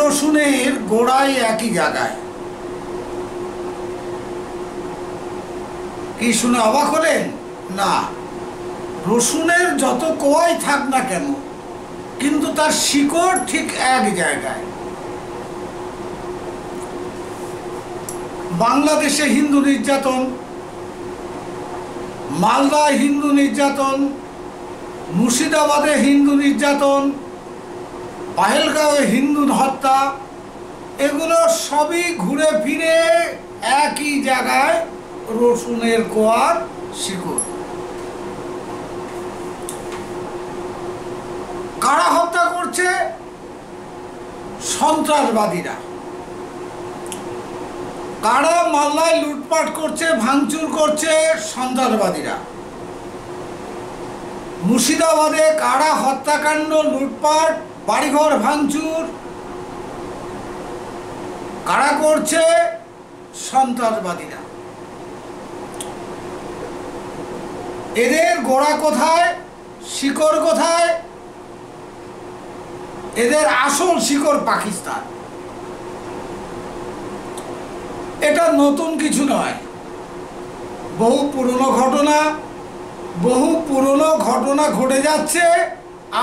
রসুনের গোড়ায় একই জায়গায়। কি শুনে অবাক হলেন? না, রসুনের যত কোয়াই থাক না কেন, কিন্তু তার শিকড় ঠিক এক জায়গায়। বাংলাদেশে হিন্দু নির্যাতন, মালদায় হিন্দু নির্যাতন, মুর্শিদাবাদে হিন্দু নির্যাতন, পাহেলগাঁওয়ে হিন্দু হত্যা, এগুলো সবই ঘুরে ফিরে একই জায়গায় রসুনের কোয়ার শিকড়। কারা হত্যা করছে? সন্ত্রাসবাদীরা। কারা মাল্লায় লুটপাট করছে, ভাঙচুর করছে? সন্ত্রাসবাদীরা। মুর্শিদাবাদে কারা হত্যাকাণ্ড, লুটপাট, বাড়িঘর ভাঙচুর কারা করছে? সন্ত্রাসবাদীরা। এদের গোড়া কোথায়, শিকড় কোথায়? এদের আসল শিকড় পাকিস্তান। এটা নতুন কিছু নয়, বহু পুরনো ঘটনা। বহু পুরনো ঘটনা ঘটে যাচ্ছে,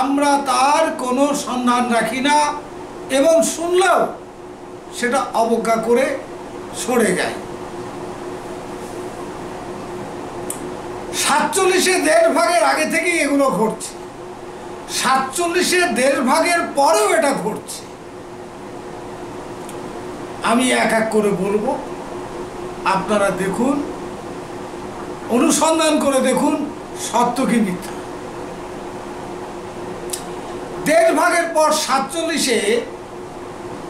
আমরা তার কোনো সন্ধান রাখি না, এবং শুনলেও সেটা অবজ্ঞা করে সরে যায়। 47-এ দেড় ভাগের আগে থেকেই এগুলো ঘটছে, 47-এ দেড় ভাগের পরেও এটা ঘটছে। আমি এক এক করে বলবো, আপনারা দেখুন, অনুসন্ধান করে দেখুন সত্য কি মিথ্যা। দেড় ভাগের পর 47-এ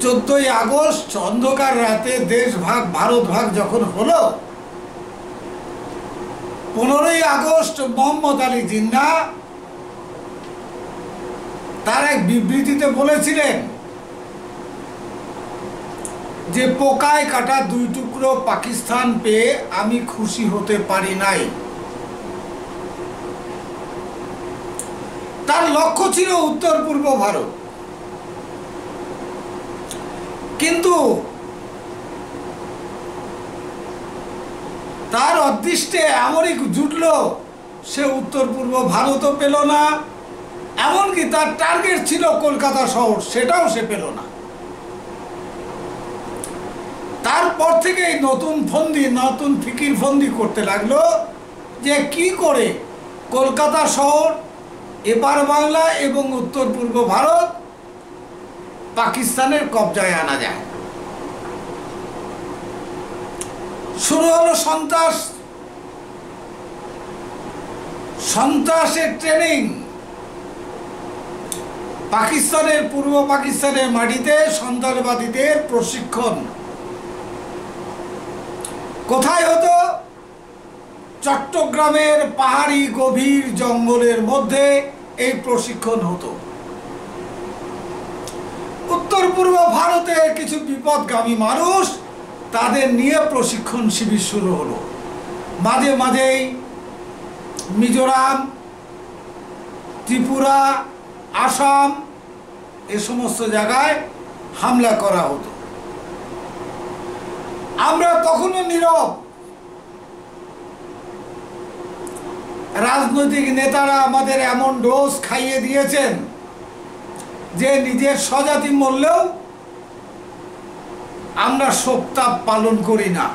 14ই আগস্ট অন্ধকার রাতে দেশ ভাগ, ভারত ভাগ যখন হলো, 15ই আগস্ট মোহাম্মদ আলী জিন্নাহ তার এক বিবৃতিতে বলেছিলেন যে পোকায় কাটা 2 টুকরো পাকিস্তান পেয়ে আমি খুশি হতে পারি নাই। তার লক্ষ্য ছিল উত্তর পূর্ব ভারত, কিন্তু তার অদৃষ্টে এমনই জুটল, সে উত্তর পূর্ব ভারতও পেল না, এমনকি তার টার্গেট ছিল কলকাতা শহর, সেটাও সে পেল না। তারপর থেকেই নতুন ফন্দি, নতুন ফিকির ফন্দি করতে লাগলো যে কি করে কলকাতা শহর, এপার বাংলা এবং উত্তর পূর্ব ভারত পাকিস্তানের কবজায় আনা যায়। শুরু হলো সন্ত্রাস, সন্ত্রাসের ট্রেনিং। পাকিস্তানের, পূর্ব পাকিস্তানের মাটিতে সন্ত্রাসবাদীদের প্রশিক্ষণ কোথায় হতো? চট্টগ্রামের পাহাড়ি গভীর জঙ্গলের মধ্যে এই প্রশিক্ষণ হতো। উত্তর পূর্ব ভারতের কিছু বিপদগামী মানুষ, তাদের নিয়ে প্রশিক্ষণ শিবির শুরু হলো। মাঝে মাঝেই মিজোরাম, ত্রিপুরা, আসাম, এ সমস্ত জায়গায় হামলা করা হতো। আমরা তখনও নীরব। রাজনৈতিক নেতারা আমাদের এমন ডোজ খাইয়ে দিয়েছেন যে নিজের স্বজাতি মরলেও আমরা শোকতাপ পালন করি না।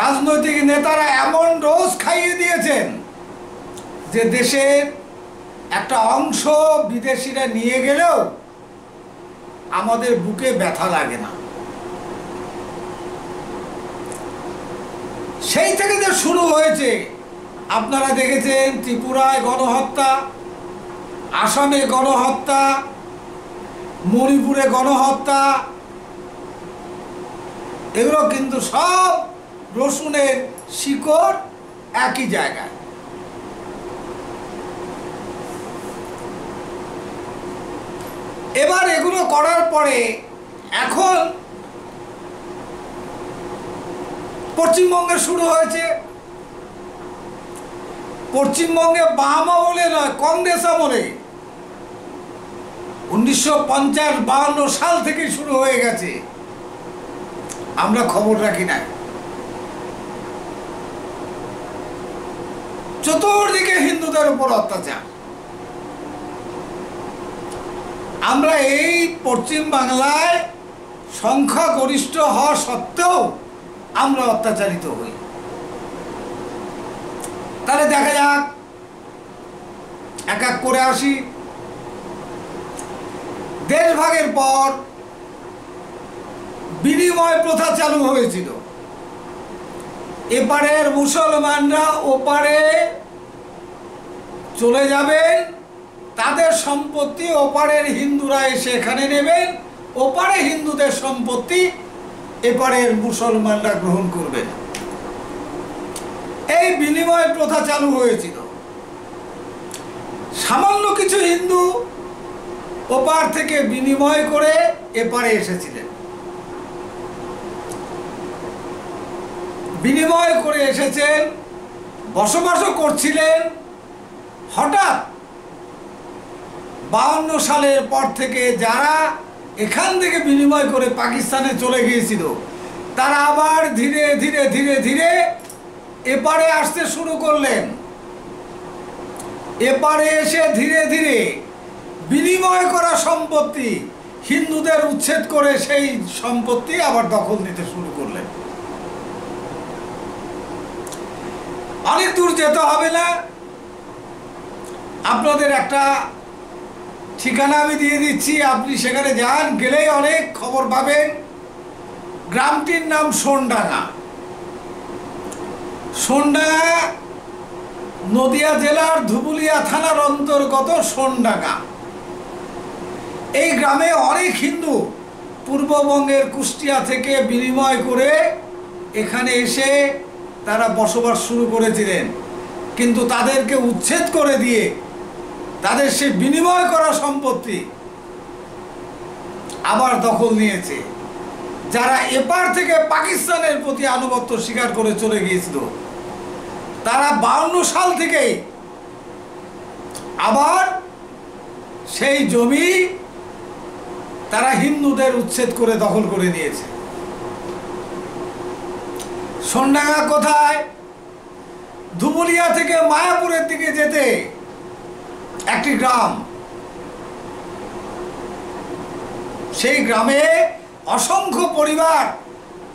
রাজনৈতিক নেতারা এমন ডোজ খাইয়ে দিয়েছেন যে দেশের একটা অংশ বিদেশিরা নিয়ে গেলেও আমাদের বুকে ব্যথা লাগে না। সেই থেকে যে শুরু হয়েছে, আপনারা দেখেছেন ত্রিপুরায় গণহত্যা, আসামে গণহত্যা, মণিপুরে গণহত্যা, এগুলো কিন্তু সব রসুনের শিকড় একই জায়গায়। এবার এগুলো করার পরে এখন পশ্চিমবঙ্গে শুরু হয়েছে। পশ্চিমবঙ্গে বাম আমলে নয়, কংগ্রেস আমলে 1950-52 সাল থেকে শুরু হয়ে গেছে, আমরা খবর রাখি না। চতুর্দিকে হিন্দুদের উপর অত্যাচার। আমরা এই পশ্চিম বাংলায় সংখ্যাগরিষ্ঠ হওয়া সত্ত্বেও আমরা অত্যাচারিত হই। তাহলে দেখা যাক, এক এক করে আসি। দেশভাগের পর বিনিময় প্রথা চালু হয়েছিল। এপারের মুসলমানরা ওপারে চলে যাবেন, তাদের সম্পত্তি ওপারের হিন্দুরা এসে এখানে নেবেন, ওপারে হিন্দুদের সম্পত্তি এপারের মুসলমানরা গ্রহণ করবেন। এই বিনিময় প্রথা চালু হয়েছিল। সামান্য কিছু হিন্দু ওপার থেকে বিনিময় করে এপারে এসেছিলেন। বিনিময় করে এসেছেন, বসবাসও করছিলেন। হঠাৎ 52 সালের পর থেকে যারা এখান থেকে বিনিময় করে পাকিস্তানে চলে গিয়েছিল, তারা আবার ধীরে ধীরে ধীরে ধীরে এপারে আসতে শুরু করলেন। এপারে এসে ধীরে ধীরে বিনিময় করা সম্পত্তি হিন্দুদের উচ্ছেদ করে সেই সম্পত্তি আবার দখল নিতে শুরু করলেন। অনেক দূর যেতে হবে না, আপনাদের একটা ঠিকানা আমি দিয়ে দিচ্ছি, আপনি সেখানে যান, গেলেই অনেক খবর পাবেন। গ্রামটির নাম সোনডাঙ্গা। সোনডাঙ্গা নদিয়া জেলার ধুবুলিয়া থানার অন্তর্গত সোনডাঙ্গা। এই গ্রামে অনেক হিন্দু পূর্ববঙ্গের কুষ্টিয়া থেকে বিনিময় করে এখানে এসে তারা বসবাস শুরু করেছিলেন, কিন্তু তাদেরকে উচ্ছেদ করে দিয়ে তাদের সে বিনিময় করা সম্পত্তি আবার দখল নিয়েছে। যারা এপার থেকে পাকিস্তানের প্রতি আনুগত্য স্বীকার করে চলে গিয়েছিল, তারা 52 সাল থেকে আবার সেই জমি তারা হিন্দুদের উচ্ছেদ করে দখল করে নিয়েছে। সোনডাঙ্গা কোথায়? ধুবুলিয়া থেকে মায়াপুরের দিকে যেতে একটি গ্রাম। সেই গ্রামে অসংখ্য পরিবার,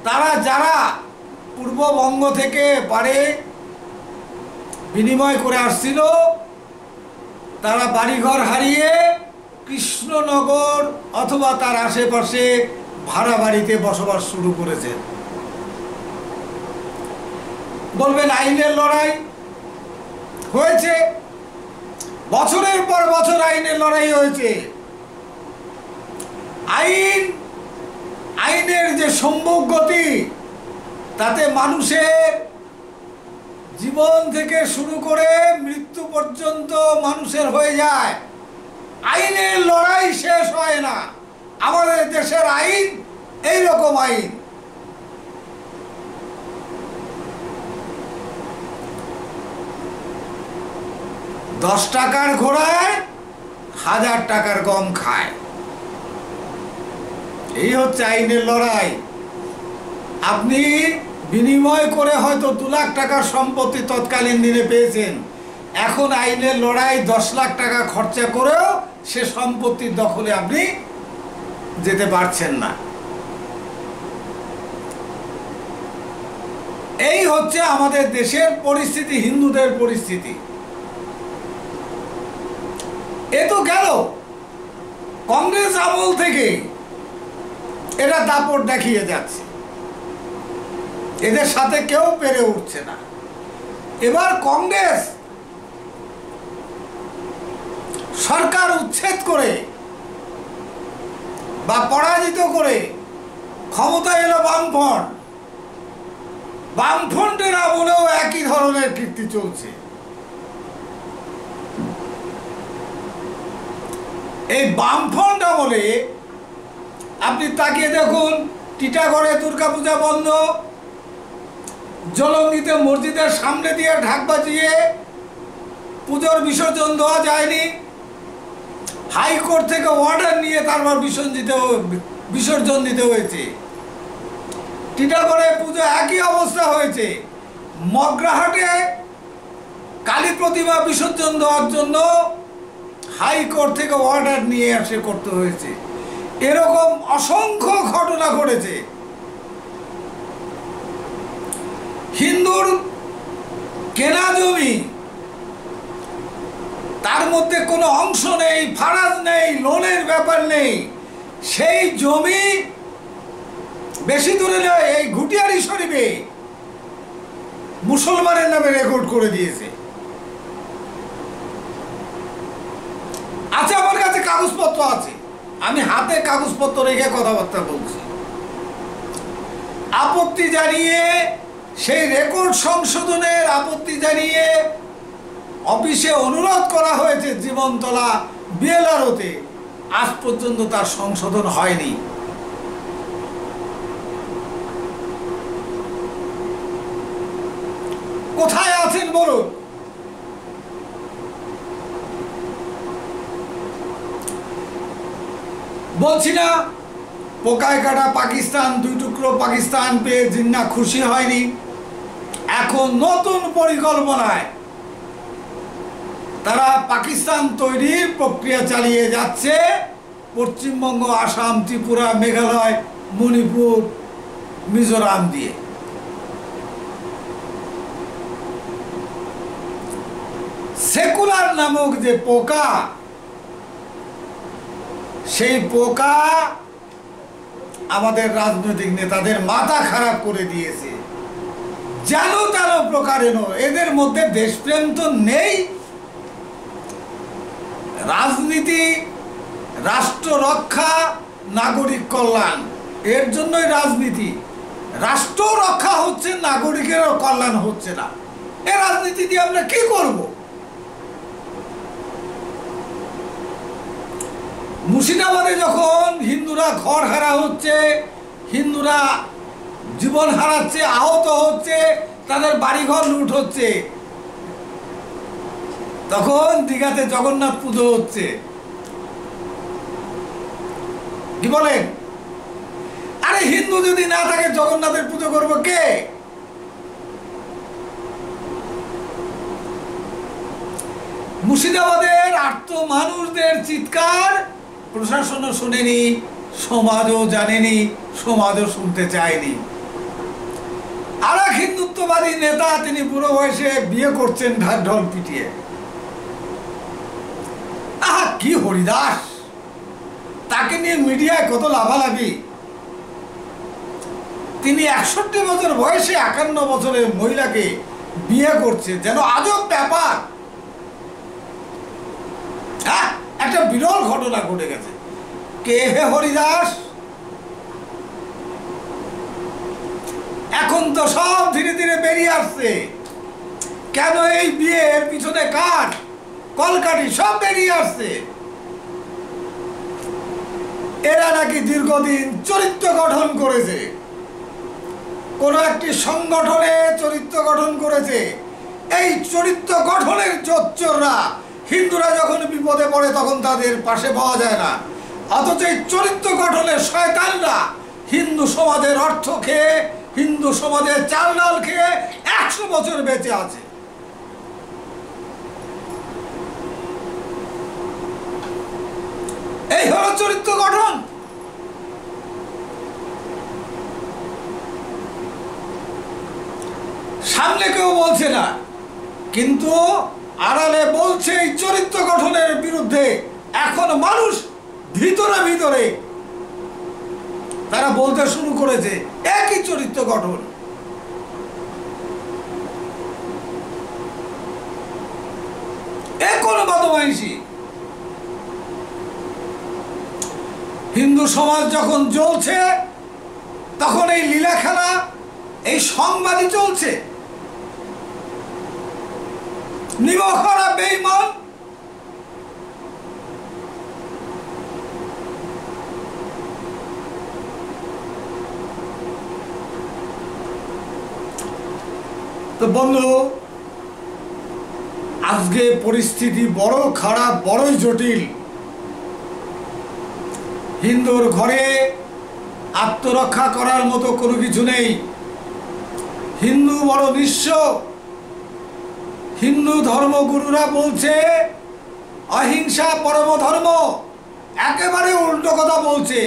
তারা যারা পূর্ববঙ্গ থেকে পারে বিনিময় করে আসছিল, তারা বাড়িঘর হারিয়ে কৃষ্ণনগর অথবা তার আশেপাশে ভাড়া বাড়িতে বসবাস শুরু করেছেন। বলবেন আইনের লড়াই হয়েছে, বছরের পর বছর আইনের লড়াই হয়েছে। আইনের যে সম্মুখ গতি, তাতে মানুষের জীবন থেকে শুরু করে মৃত্যু পর্যন্ত মানুষের হয়ে যায়। আইনের লড়াই শেষ হয় না। আমাদের দেশের আইন এইরকম আইন। দশ টাকার ঘোড়ায় 1000 টাকার গম খায়। এই হচ্ছে আইনের লড়াই। আপনি বিনিময় করে হয়তো 2 লাখ টাকার সম্পত্তি তৎকালীন দিনে পেয়েছেন, এখন আইনের লড়াই 10 লাখ টাকা খরচা করেও সে সম্পত্তির দখলে আপনি যেতে পারছেন না। এই হচ্ছে আমাদের দেশের পরিস্থিতি, হিন্দুদের পরিস্থিতি। এ তো গেল কংগ্রেস আমল থেকে এরা দাপট দেখিয়ে যাচ্ছে, এদের সাথে কেউ পেরে উঠছে না। এবার কংগ্রেস সরকার উচ্ছেদ করে বা পরাজিত করে ক্ষমতা এলো বামফ্রন্ট। বামফ্রন্টের আমলেও একই ধরনের কীর্তি চলছে। এই বামফ্রন্ট আমলে আপনি তাকিয়ে দেখুন, টিটাগড়ে দুর্গাপূজা বন্ধ, জলঙ্গিতে মসজিদের সামনে দিয়ে ঢাক বাজিয়ে পুজোর বিসর্জন দেওয়া যায়নি, হাইকোর্ট থেকে অর্ডার নিয়ে তারপর বিসর্জন দিতে হয়েছে। টিটাগড়ে পুজো একই অবস্থা হয়েছে। মগরাহাটে কালী প্রতিমা বিসর্জন দেওয়ার জন্য হাইকোর্ট থেকে অর্ডার নিয়ে এসে করতে হয়েছে। এরকম অসংখ্য ঘটনা ঘটেছে। হিন্দুর কেনা জমি, তার মধ্যে কোনো অংশ নেই, ফারাজ নেই, লোনের ব্যাপার নেই, সেই জমি বেশি দূরে নয়, এই ঘুটিয়ারি শরীফে মুসলমানের নামে রেকর্ড করে দিয়েছে। আচ্ছা, আমার কাছে কাগজপত্র আছে, আমি হাতে কাগজপত্র রেখে কথাবার্তা বলছি। আপত্তি জানিয়ে, সেই রেকর্ড সংশোধনের আপত্তি জানিয়ে অফিসে অনুরোধ করা হয়েছে জীবনতলা বিএলআরওতে, আজ পর্যন্ত তার সংশোধন হয়নি। কোথায় আছেন বলুন? বলছি না, পোকায় কাটা পাকিস্তান, 2 টুকরো পাকিস্তান পেয়ে জিন্না খুশি হয়নি। এখন নতুন পরিকল্পনায় তারা পাকিস্তান তৈরির প্রক্রিয়া চালিয়ে যাচ্ছে। পশ্চিমবঙ্গ, আসাম, ত্রিপুরা, মেঘালয়, মণিপুর, মিজোরাম দিয়ে। সেকুলার নামক যে পোকা, সেই পোকা আমাদের রাজনৈতিক নেতাদের মাথা খারাপ করে দিয়েছে। যেন তেন প্রকারেণ এদের মধ্যে দেশপ্রেম তো নেই। রাজনীতি, রাষ্ট্র রক্ষা, নাগরিক কল্যাণ, এর জন্যই রাজনীতি। রাষ্ট্র রক্ষা হচ্ছে, নাগরিকেরও কল্যাণ হচ্ছে না। এ রাজনীতি দিয়ে আমরা কি করব? মুর্শিদাবাদে যখন হিন্দুরা ঘর হারা হচ্ছে, হিন্দুরা জীবন হারাচ্ছে, আহত হচ্ছে, তাদের বাড়িঘর লুট হচ্ছে, তখন দীঘাতে জগন্নাথ পুজো হচ্ছে। কি বলেন? আরে হিন্দু যদি না থাকে জগন্নাথের পুজো করবো কে? মুর্শিদাবাদের আর্ত মানুষদের চিৎকার প্রশাসনও শুনেনি, সমাজও জানেনি, সমাজও শুনতে চায়নি। আর এক হিন্দুত্ববাদী নেতা, তিনি বুড়ো বয়সে বিয়ে করছেন ঢাক ঢোল পিটিয়ে। আহা, কি হরিদাস! তাকে নিয়ে মিডিয়ায় কত লাভালাভি। তিনি 61 বছর বয়সে 51 বছরের মহিলাকে বিয়ে করছে, যেন আজব ব্যাপার। হ্যাঁ, একটা বিরল ঘটনা ঘটে গেছে। কে হে হরিদাস? এখন তো সব ধীরে ধীরে বেরিয়ে আসছে। কেন এই বিয়ের পিছনে কার কলকাঠি, সব বেরিয়ে আসছে। এরা নাকি দীর্ঘদিন চরিত্র গঠন করেছে, কোন একটি সংগঠনে চরিত্র গঠন করেছে। এই চরিত্র গঠনের জোচ্চোররা, হিন্দুরা যখন বিপদে পড়ে তখন তাদের পাশে পাওয়া যায় না, অথচ এই চরিত্র গঠনের শয়তানরা হিন্দু সমাজের অর্থ খেয়ে, হিন্দু সমাজের চাল ডাল খেয়ে 100 বছর বেঁচে আছে। এই হলো চরিত্র গঠন। সামনে কেউ বলছে না, কিন্তু আড়ালে বলছে এই চরিত্র গঠনের বিরুদ্ধে। এখন মানুষ ভিতরে ভিতরে তারা বলতে শুরু করেছে একই চরিত্র গঠন। কোন বদমাইশি। হিন্দু সমাজ যখন জ্বলছে তখন এই লীলা খেলা, এই সংবাদই চলছে। নিমখরা বেঈমান, তো বন্ধু, আজকে পরিস্থিতি বড় খারাপ, বড়ই জটিল। হিন্দুর ঘরে আত্মরক্ষা করার মতো কোনো কিছু নেই। হিন্দু বড় নিঃস্ব। হিন্দু ধর্মগুরুরা বলছে অহিংসা পরম ধর্ম, একেবারে উল্টো কথা বলছে।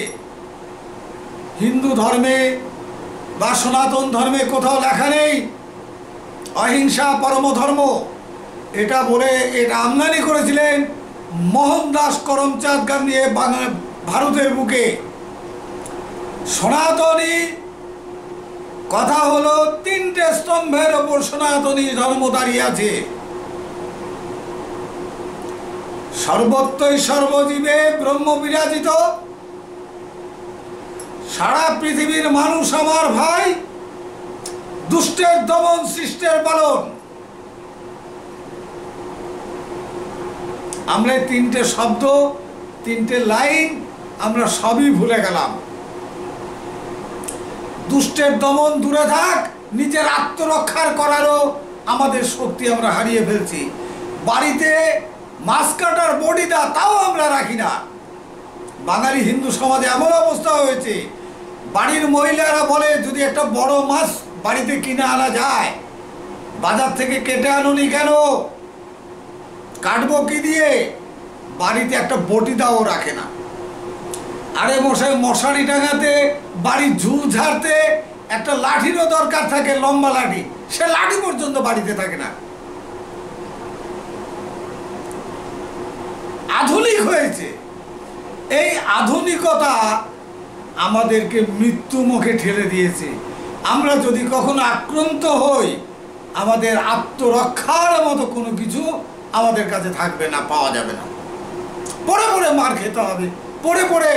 হিন্দু ধর্মে বা সনাতন ধর্মে কোথাও লেখা নেই অহিংসা পরম ধর্ম। এটা বলে এটা আমদানি করেছিলেন মোহনদাস করমচাঁদ গান্ধী ভারতের বুকে। সনাতনী কথা হলো তিনটে স্তম্ভের ওপর সনাতনী ধর্ম দাঁড়িয়ে আছে। সর্বত্রই সর্বজীবে ব্রহ্ম বিরাজিত, সারা পৃথিবীর মানুষ আমার ভাই, দুষ্টের দমন শিষ্টের পালন। আমরা তিনটে শব্দ, তিনটে লাইন আমরা সবই ভুলে গেলাম। দুষ্টের দমন দূরে থাক, নিজের আত্মরক্ষার করারও আমাদের শক্তি আমরা হারিয়ে ফেলছি। বাড়িতে মাছ কাটার বডিদা তাও আমরা রাখি না। বাঙালি হিন্দু সমাজে এমন অবস্থা হয়েছে, বাড়ির মহিলারা বলে যদি একটা বড় মাছ বাড়িতে কিনে আনা যায়, বাজার থেকে কেটে আনুনি কেন, কাটবো কি দিয়ে, বাড়িতে একটা বটিদাও রাখে না। আরে মশাই, মশারি টাঙাতে, বাড়ির ঝুল ঝাড়তে একটা লাঠিরও দরকার থাকে, লম্বা লাঠি, সে লাঠি পর্যন্ত বাড়িতে থাকে না। আধুনিক হয়েছে। এই আধুনিকতা আমাদেরকে মৃত্যু মুখে ঠেলে দিয়েছে। আমরা যদি কখনো আক্রান্ত হই, আমাদের আত্মরক্ষার মতো কোনো কিছু আমাদের কাছে থাকবে না, পাওয়া যাবে না। পড়ে পড়ে মার খেতে হবে, পড়ে পড়ে